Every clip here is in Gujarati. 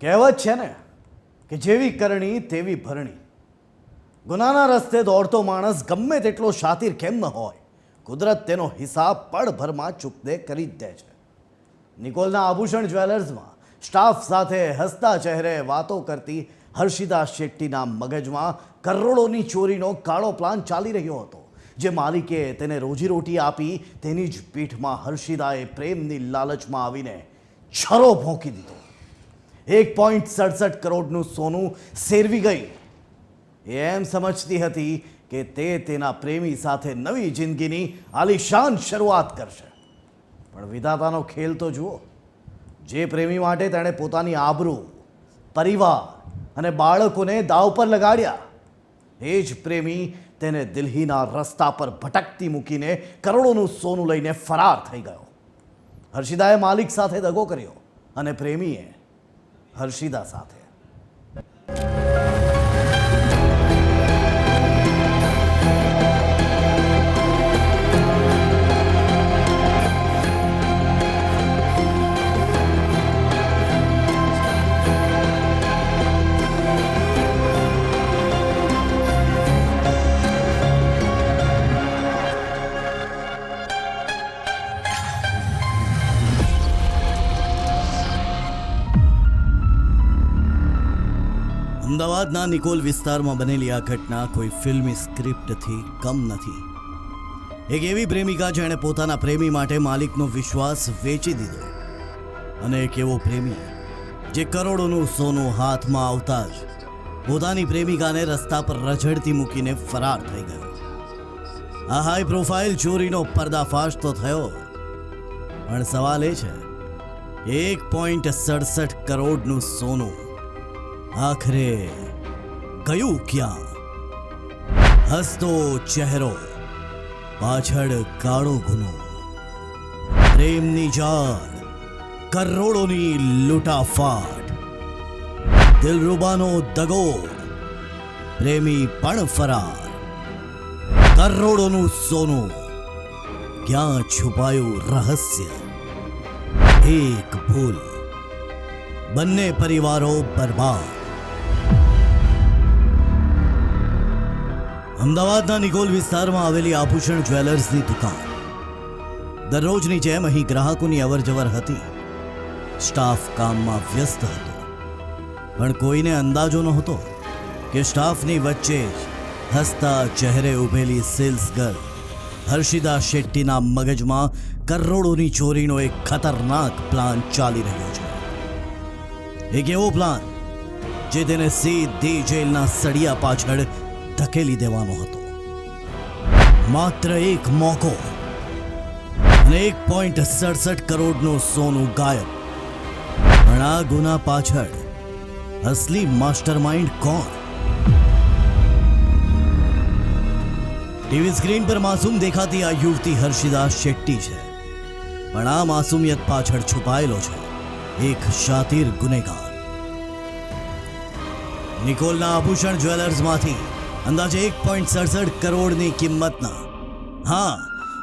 કહેવત છે ને કે જેવી કરણી તેવી ભરણી. ગુનાના રસ્તે દોડતો માણસ ગમે તેટલો શાતીર કેમ ન હોય, કુદરત તેનો હિસાબ પળભરમાં ચૂકતે કરી જ દે છે. નિકોલના આભૂષણ જ્વેલર્સમાં સ્ટાફ સાથે હસતા ચહેરે વાતો કરતી હર્ષિદા શેટ્ટીના મગજમાં કરોડોની ચોરીનો કાળો પ્લાન ચાલી રહ્યો હતો. જે માલિકે તેને રોજીરોટી આપી તેની જ પીઠમાં હર્ષિદાએ પ્રેમની લાલચમાં આવીને છરો ભોંકી દીધો. 1.67 કરોડનું સોનું સેરવી ગઈ. એ એમ સમજતી હતી કે તે તેના પ્રેમી સાથે નવી જિંદગીની આલિશાન શરૂઆત કરશે. પણ વિધાતાનો ખેલ તો જુઓ. જે પ્રેમી માટે તેણે પોતાની આબરૂ, પરિવાર અને બાળકોને દાવ પર લગાડ્યા, એ જ પ્રેમી તેને દિલ્હીના રસ્તા પર ભટકતી મૂકીને કરોડોનું સોનું લઈને ફરાર થઈ ગયો. હર્ષિદાએ માલિક સાથે દગો કર્યો અને પ્રેમીએ હર્ષિદા સાથે. અમદાવાદના નિકોલ વિસ્તારમાં બનેલી આ ઘટના કોઈ ફિલ્મી સ્ક્રિપ્ટથી કમ નથી. એક એવી પ્રેમિકા જેણે પોતાના પ્રેમી માટે માલિકનો વિશ્વાસ વેચી દીધો, અને એક એવો પ્રેમી જે કરોડોનું સોનું હાથમાં આવતા જ પોતાની પ્રેમિકાને રસ્તા પર રઝળતી મૂકીને ફરાર થઈ ગયો. આ હાઈ પ્રોફાઇલ ચોરીનો પર્દાફાશ તો થયો, પણ સવાલ એ છે 1.67 કરોડનું સોનું આખરે ગયું ક્યાં? હસતો ચહેરો, પાછળ કાળો ગુનો, પ્રેમની જાળ, કરોડોની લૂંટાફાટ, દિલરુબાનો દગો, પ્રેમી પણ ફરાર, કરોડોનું સોનું, ક્યાં છુપાયું રહસ્ય? એક ભૂલ, બંને પરિવારો બરબાદ. અમદાવાદના નિકોલ વિસ્તારમાં આવેલી આભૂષણ જ્વેલર્સની દુકાન. દરરોજની જેમ અહીં ગ્રાહકોની અવરજવર હતી. સ્ટાફ કામમાં વ્યસ્ત હતો, પણ કોઈને અંદાજો નહોતો કે સ્ટાફની વચ્ચે જ હસતા ચહેરે ઊભેલી સેલ્સ ગર્લ હર્ષિદા શેટ્ટીના મગજમાં કરોડોની ચોરીનો એક ખતરનાક પ્લાન ચાલી રહ્યો છે. એક એવો પ્લાન જે તેને સીધી જેલના સળિયા પાછળ ધકેલી દેવાનો હતો. માત્ર એક મોકો અને 1.67 કરોડનું સોનું ગાયબ. પણ આ ગુના પાછળ અસલી માસ્ટરમાઇન્ડ કોણ? ટીવી સ્ક્રીન પર માસૂમ દેખાતી આ યુવતી હર્ષિદા શેટ્ટી છે, પણ આ માસૂમિયત પાછળ છુપાયેલો છે એક શાતીર ગુનેગાર. નિકોલના આભૂષણ જ્વેલર્સમાંથી અંદાજે 1.67 કરોડની કિંમતના, હા,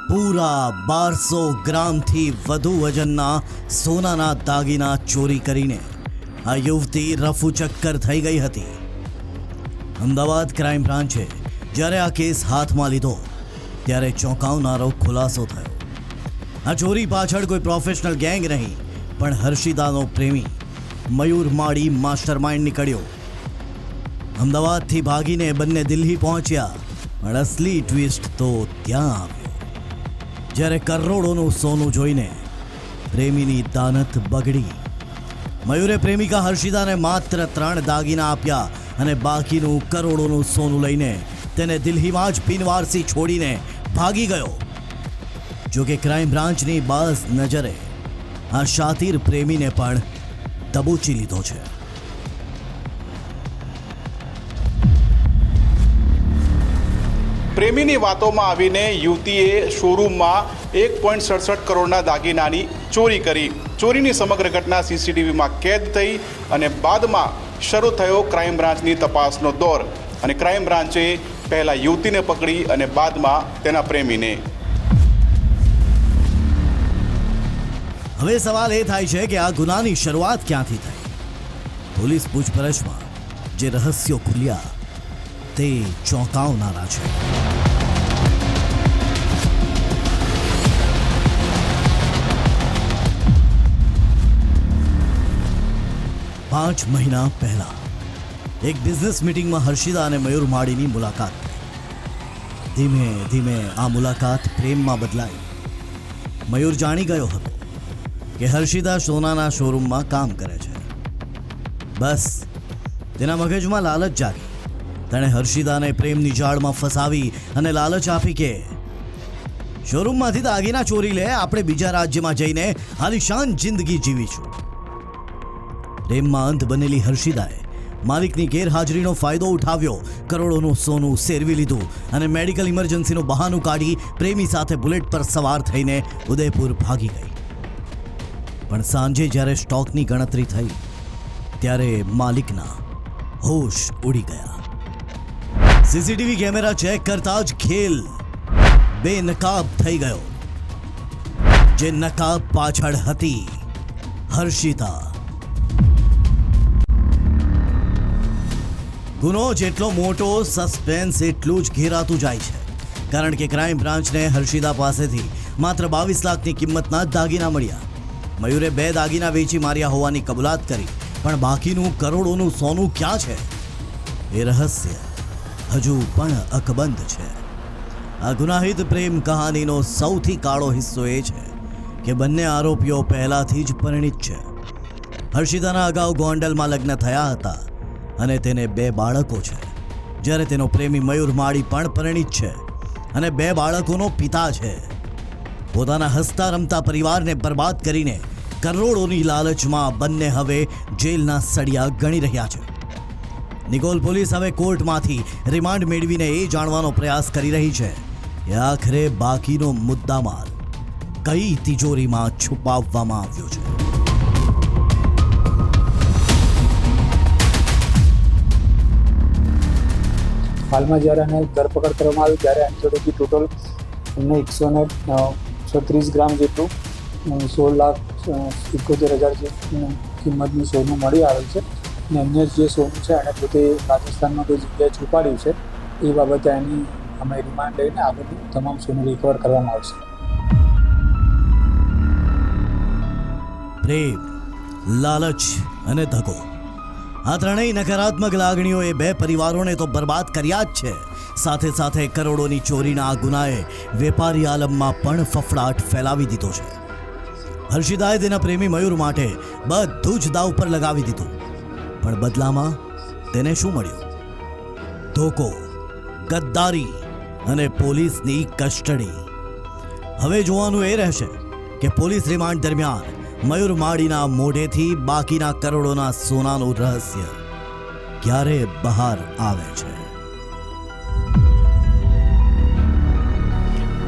પૂરા 1200 ગ્રામથી વધુ વજનના સોનાના દાગીના ચોરી કરીને આ યુવતી રફુ ચક્કર થઈ ગઈ હતી. અમદાવાદ ક્રાઇમ બ્રાન્ચે જ્યારે આ કેસ હાથમાં લીધો ત્યારે ચોંકાવનારો ખુલાસો થયો. આ ચોરી પાછળ કોઈ પ્રોફેશનલ ગેંગ નહીં, પણ હર્ષિદાનો પ્રેમી મયુર માળી માસ્ટરમાઇન્ડ નીકળ્યો. અમદાવાદથી ભાગીને બંને દિલ્હી પહોંચ્યા, પણ અસલી ટ્વિસ્ટ તો ત્યાં આવ્યો જ્યારે કરોડોનું સોનું જોઈને પ્રેમીની દાનત બગડી. મયુરે પ્રેમિકા હર્ષિદાને માત્ર 3 દાગીના આપ્યા અને બાકીનું કરોડોનું સોનું લઈને તેને દિલ્હીમાં જ બિનવારસી છોડીને ભાગી ગયો. જોકે ક્રાઇમ બ્રાન્ચની બાઝ નજરે આ શાતીર પ્રેમીને પણ દબોચી લીધો છે. પ્રેમીની વાતોમાં આવીને યુવતીએ શોરૂમમાં 1.67 કરોડના દાગીનાની ચોરી કરી. ચોરીની સમગ્ર ઘટના સીસીટીવીમાં કેદ થઈ અને બાદમાં શરૂ થયો ક્રાઇમ બ્રાન્ચની તપાસનો દોર. અને ક્રાઇમ બ્રાન્ચે પહેલા યુવતીને પકડી અને બાદમાં તેના પ્રેમીને. હવે સવાલ એ થાય છે કે આ ગુનાની શરૂઆત ક્યાંથી થઈ? પોલીસ પૂછપરછમાં જે રહસ્યો ખુલ્યા તે ચોંકાવનારા છે. 5 મહિના પહેલા એક બિઝનેસ મીટિંગમાં હર્ષિદા અને મયુર માળીની મુલાકાત થઈ. ધીમે ધીમે આ મુલાકાત પ્રેમમાં બદલાઈ. મયુર જાણી ગયો હતો કે હર્ષિદા સોનાના શોરૂમમાં કામ કરે છે. બસ તેના મગજમાં લાલચ જાગી. તેણે હર્ષિદાને પ્રેમની જાળમાં ફસાવી અને લાલચ આપી કે શોરૂમમાંથી દાગીના ચોરી લે, આપણે બીજા રાજ્યમાં જઈને આલિશાન જિંદગી જીવીશું. પ્રેમમાં અંધ બનેલી હર્ષિદાએ માલિકની ગેરહાજરીનો ફાયદો ઉઠાવ્યો, કરોડોનું સોનું સેરવી લીધું અને મેડિકલ ઇમરજન્સીનું બહાનું કાઢી પ્રેમી સાથે બુલેટ પર સવાર થઈને ઉદયપુર ભાગી ગઈ. પણ સાંજે જ્યારે સ્ટોકની ગણતરી થઈ ત્યારે માલિકના હોશ ઉડી ગયા. સીસીટીવી કેમેરા ચેક કરતા જ ખેલ બેનકાબ થઈ ગયો. જે નકાબ પાછળ હતી હર્ષિતા. ગુનો જેટલો મોટો, સસ્પેન્સ એટલું જ ઘેરાતું જાય છે. કારણ કે ક્રાઇમ બ્રાન્ચને હર્ષિદા પાસેથી માત્ર 22 લાખની કિંમતના દાગીના મળ્યા. મયુરે 2 દાગીના વેચી માર્યા હોવાની કબૂલાત કરી, પણ બાકીનું કરોડોનું સોનું ક્યાં છે એ રહસ્ય હજુ પણ અકબંધ છે. આ ગુનાહિત પ્રેમ કહાનીનો સૌથી કાળો હિસ્સો એ છે કે બંને આરોપીઓ પહેલાથી જ પરિણીત છે. હર્ષિદાના અગાઉ ગોંડલમાં લગ્ન થયા હતા અને તેને 2 બાળકો છે, જ્યારે તેનો પ્રેમી મયુર માળી પણ પરિણીત છે અને 2 બાળકોનો પિતા છે. પોતાના હસતા રમતા પરિવારને બરબાદ કરીને કરોડોની લાલચમાં બંને હવે જેલના સળિયા ગણી રહ્યા છે. નિકોલ પોલીસ હવે કોર્ટમાંથી રિમાન્ડ મેળવીને એ જાણવાનો પ્રયાસ કરી રહી છે કે આખરે બાકીનો મુદ્દામાલ કઈ તિજોરીમાં છુપાવવામાં આવ્યો છે. હાલમાં જ્યારે એને ધરપકડ કરવામાં આવી ત્યારે એની જોડેથી ટોટલ એમને 130 ગ્રામ જેટલું 16,71,000 જે કિંમતનું સોનું મળી આવેલ છે. અને અન્ય જે સોનું છે એને પોતે રાજસ્થાનમાં કોઈ જગ્યાએ છુપાડ્યું છે. એ બાબતે એની અમે રિમાન્ડ લઈને આગળનું તમામ સોનું રિકવર કરવામાં આવશે. પ્રેમ, લાલચ અને ધગો, આ ત્રણેય નકારાત્મક લાગણીઓએ 2 પરિવારોને તો બરબાદ કર્યા જ છે. સાથે સાથે કરોડોની ચોરીના આ ગુનાએ વેપારી આલમમાં પણ ફફડાટ ફેલાવી દીધો છે. હર્ષિદાએ તેના પ્રેમી મયુર માટે બધું જ દાવ પર લગાવી દીધું, પણ બદલામાં તેને શું મળ્યું? ધોકો, ગદ્દારી અને પોલીસની કસ્ટડી. હવે જોવાનું એ રહેશે કે પોલીસ રિમાન્ડ દરમિયાન મયુર માળીના મોઢેથી બાકીના કરોડોના સોનાનું રહસ્ય ક્યારે બહાર આવે છે.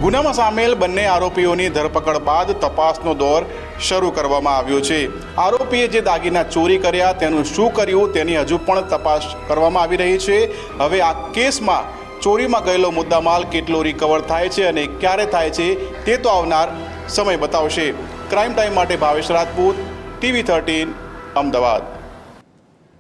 ગુનામાં સામેલ બંને આરોપીઓની ધરપકડ બાદ તપાસનો દોર શરૂ કરવામાં આવ્યો છે. આરોપીએ જે દાગીના ચોરી કર્યા તેનું શું કર્યું તેની હજુ પણ તપાસ કરવામાં આવી રહી છે. હવે આ કેસમાં ચોરીમાં ગયેલો મુદ્દામાલ કેટલો રિકવર થાય છે અને ક્યારે થાય છે તે તો આવનાર સમય બતાવશે. ક્રાઇમ ટાઈમ માટે ભાવેશ રાજપૂત, TV 13, અમદાવાદ.